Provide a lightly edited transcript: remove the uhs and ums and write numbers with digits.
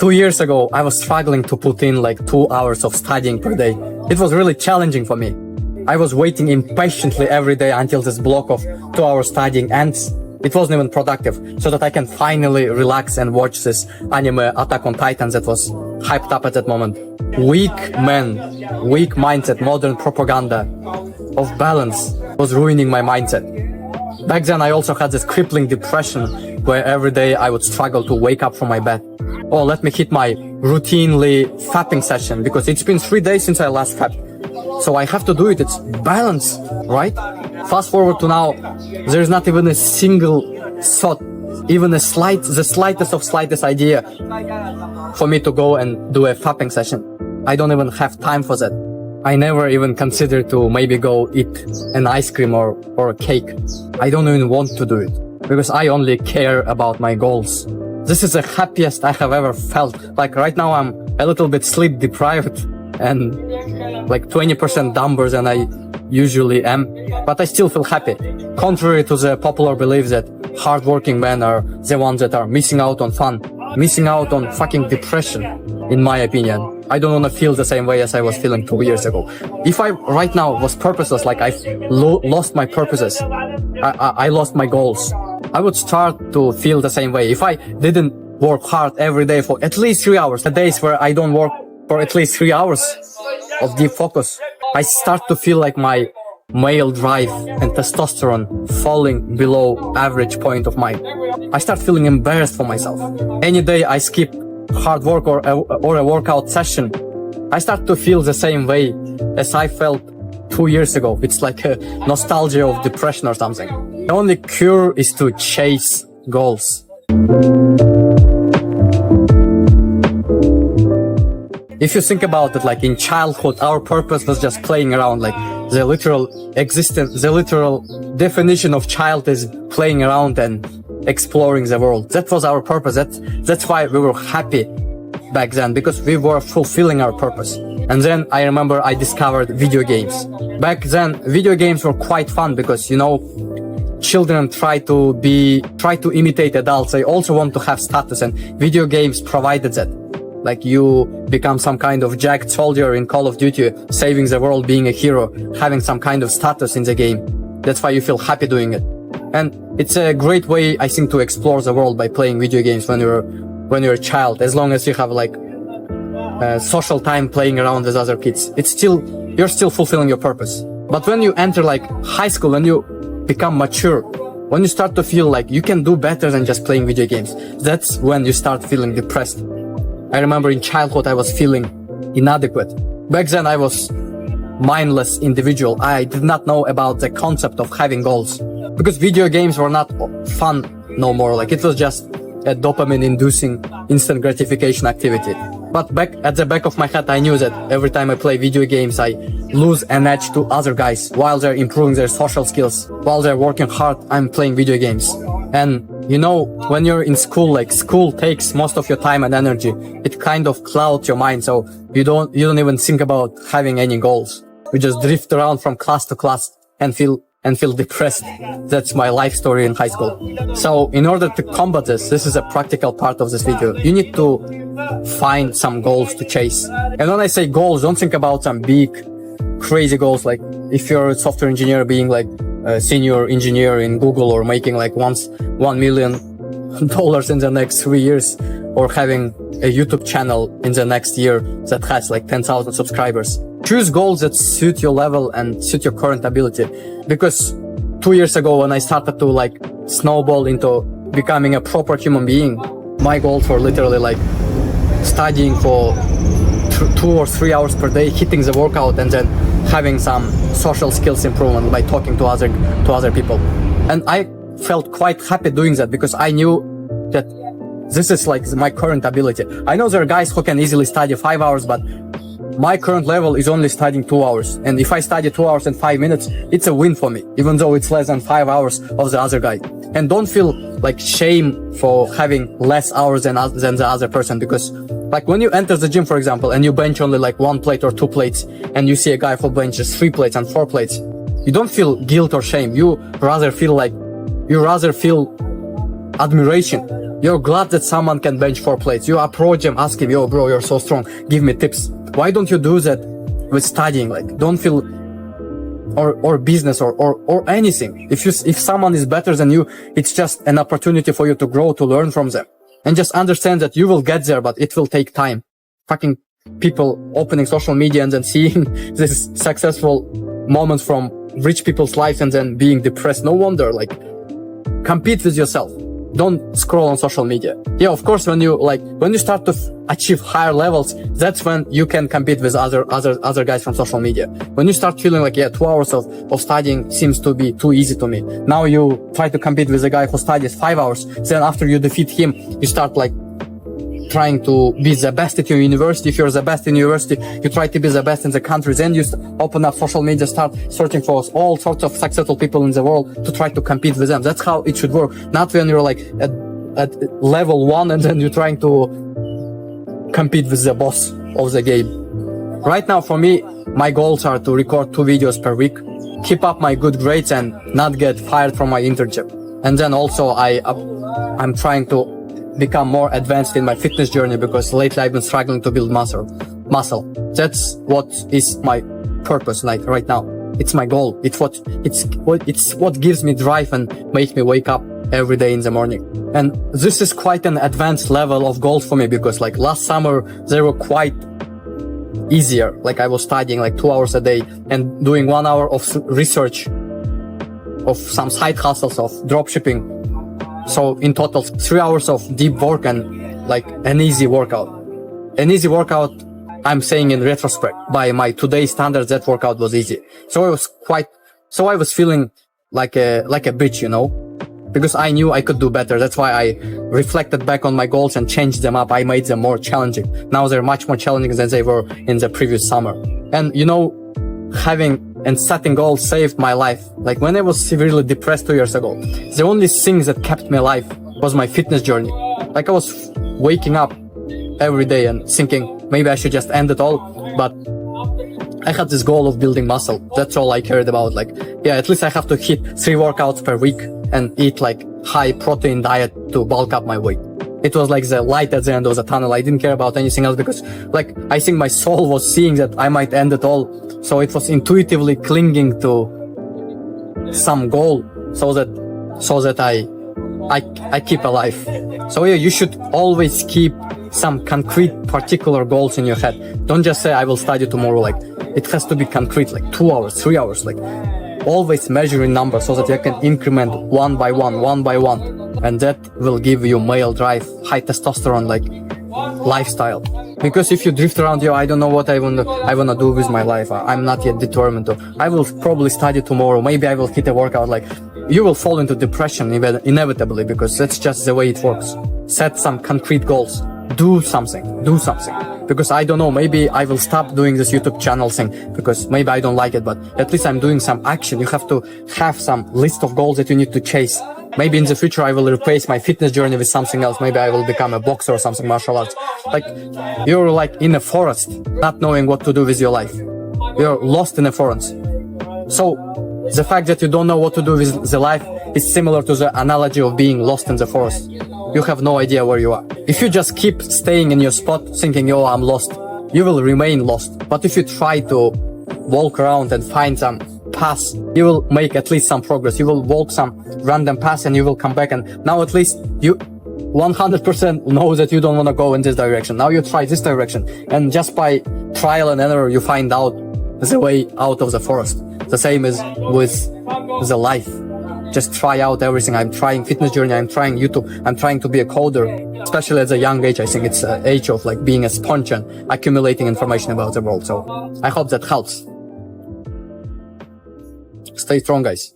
2 years ago, I was struggling to put in like 2 hours of studying per day. It was really challenging for me. I was waiting impatiently every day until this block of 2 hours studying ends. It wasn't even productive, so that I can finally relax and watch this anime Attack on Titan that was hyped up at that moment. Weak men, weak mindset, modern propaganda of balance was ruining my mindset. Back then I also had this crippling depression where every day I would struggle to wake up from my bed. Oh, let me hit my routinely fapping session because it's been 3 days since I last fapped. So I have to do it. It's balance, right? Fast forward to now, there's not even a single thought, even the slightest of slightest idea for me to go and do a fapping session. I don't even have time for that. I never even considered to maybe go eat an ice cream or a cake. I don't even want to do it because I only care about my goals. This is the happiest I have ever felt. Like right now I'm a little bit sleep deprived and like 20% dumber than I usually am, but I still feel happy. Contrary to the popular belief that hardworking men are the ones that are missing out on fun, missing out on fucking depression, in my opinion. I don't want to feel the same way as I was feeling 2 years ago. If I right now was purposeless, like I've lost my purposes, I lost my goals, I would start to feel the same way. If I didn't work hard every day for at least 3 hours, the days where I don't work for at least 3 hours of deep focus, I start to feel like my male drive and testosterone falling below average point of mine. I start feeling embarrassed for myself. Any day I skip hard work or a workout session, I start to feel the same way as I felt 2 years ago. It's like a nostalgia of depression or something. The only cure is to chase goals. If you think about it, like in childhood, our purpose was just playing around. Like the literal existence, the literal definition of child is playing around and exploring the world. That was our purpose. That's why we were happy back then, because we were fulfilling our purpose. And then I remember I discovered video games. Back then, video games were quite fun because, you know, children try to imitate adults. They also want to have status, and video games provided that. Like you become some kind of jacked soldier in Call of Duty, saving the world, being a hero, having some kind of status in the game. That's why you feel happy doing it. And it's a great way, I think, to explore the world by playing video games when you're a child, as long as you have like social time playing around with other kids. You're still fulfilling your purpose. But when you enter like high school, when you become mature, when you start to feel like you can do better than just playing video games, that's when you start feeling depressed. I remember in childhood I was feeling inadequate. Back then I was mindless individual. I did not know about the concept of having goals because video games were not fun no more. Like it was just a dopamine inducing instant gratification activity. But at the back of my head I knew that every time I play video games I lose an edge to other guys while they're improving their social skills. While they're working hard, I'm playing video games. And you know, when you're in school, like school takes most of your time and energy. It kind of clouds your mind, so you don't even think about having any goals. You just drift around from class to class and feel depressed. That's my life story in high school. So in order to combat this is a practical part of this video. You need to find some goals to chase. And when I say goals, don't think about some big, crazy goals. Like if you're a software engineer, being like a senior engineer in Google, or making like $1 million in the next 3 years, or having a YouTube channel in the next year that has like 10,000 subscribers. Choose goals that suit your level and suit your current ability. Because 2 years ago when I started to like snowball into becoming a proper human being, my goals were literally like studying for 2 or 3 hours per day, hitting the workout, and then having some social skills improvement by talking to other people. And I felt quite happy doing that because I knew that this is like my current ability. I know there are guys who can easily study 5 hours, but my current level is only studying 2 hours. And if I study 2 hours and 5 minutes, it's a win for me, even though it's less than 5 hours of the other guy. And don't feel like shame for having less hours than the other person, because like when you enter the gym, for example, and you bench only like 1 plate or 2 plates, and you see a guy who benches 3 plates and 4 plates, you don't feel guilt or shame. You rather feel admiration. You're glad that someone can bench 4 plates. You approach him, ask him, yo bro, you're so strong, give me tips. Why don't you do that with studying? Like, don't feel, or business or anything. If someone is better than you, it's just an opportunity for you to grow, to learn from them. And just understand that you will get there, but it will take time. Fucking people opening social media and then seeing this successful moments from rich people's lives and then being depressed. No wonder, like, compete with yourself. Don't scroll on social media. Yeah, of course, when you start to achieve higher levels, that's when you can compete with other guys from social media. When you start feeling like, yeah, 2 hours of studying seems to be too easy to me. Now you try to compete with a guy who studies 5 hours. Then after you defeat him, you start like trying to be the best at your university. If you're the best in university, you try to be the best in the country. Then you open up social media, start searching for all sorts of successful people in the world to try to compete with them. That's how it should work. Not when you're like at level 1 and then you're trying to compete with the boss of the game. Right now, for me, my goals are to record 2 videos per week, keep up my good grades and not get fired from my internship. And then also I'm trying to become more advanced in my fitness journey, because lately I've been struggling to build muscle. That's what is my purpose, like right now. It's my goal. It's what gives me drive and makes me wake up every day in the morning. And this is quite an advanced level of goals for me, because like last summer they were quite easier. Like I was studying like 2 hours a day and doing 1 hour of research of some side hustles of dropshipping. So in total, 3 hours of deep work and like an easy workout. An easy workout, I'm saying in retrospect, by my today's standards, that workout was easy. So I was feeling like a bitch, you know, because I knew I could do better. That's why I reflected back on my goals and changed them up. I made them more challenging. Now they're much more challenging than they were in the previous summer. And you know, having and setting goals saved my life. Like when I was severely depressed 2 years ago, the only thing that kept me alive was my fitness journey. Like I was waking up every day and thinking maybe I should just end it all, but I had this goal of building muscle. That's all I cared about. Like, yeah, at least I have to hit 3 workouts per week and eat like high protein diet to bulk up my weight. It was like the light at the end of the tunnel. I didn't care about anything else, because like I think my soul was seeing that I might end it all. So it was intuitively clinging to some goal so that I keep alive. So yeah, you should always keep some concrete particular goals in your head. Don't just say I will study tomorrow. Like it has to be concrete, like 2 hours, 3 hours, like always measure in numbers so that you can increment one by one. And that will give you male drive, high testosterone, like lifestyle. Because if you drift around, I don't know what I wanna do with my life. I'm not yet determined to. I will probably study tomorrow. Maybe I will hit a workout. Like you will fall into depression inevitably, because that's just the way it works. Set some concrete goals. Do something. Because I don't know, maybe I will stop doing this YouTube channel thing because maybe I don't like it, but at least I'm doing some action. You have to have some list of goals that you need to chase. Maybe in the future I will replace my fitness journey with something else. Maybe I will become a boxer or something, martial arts. Like you're like in a forest, not knowing what to do with your life. You're lost in a forest. So the fact that you don't know what to do with the life is similar to the analogy of being lost in the forest. You have no idea where you are. If you just keep staying in your spot thinking, oh, I'm lost, you will remain lost. But if you try to walk around and find some paths, you will make at least some progress. You will walk some random paths and you will come back, and now at least you 100% know that you don't want to go in this direction. Now you try this direction, and just by trial and error you find out the way out of the forest. The same is with the life. Just try out everything. I'm trying fitness journey, I'm trying YouTube, I'm trying to be a coder, especially at a young age. I think it's an age of like being a sponge and accumulating information about the world. So I hope that helps. Stay strong, guys.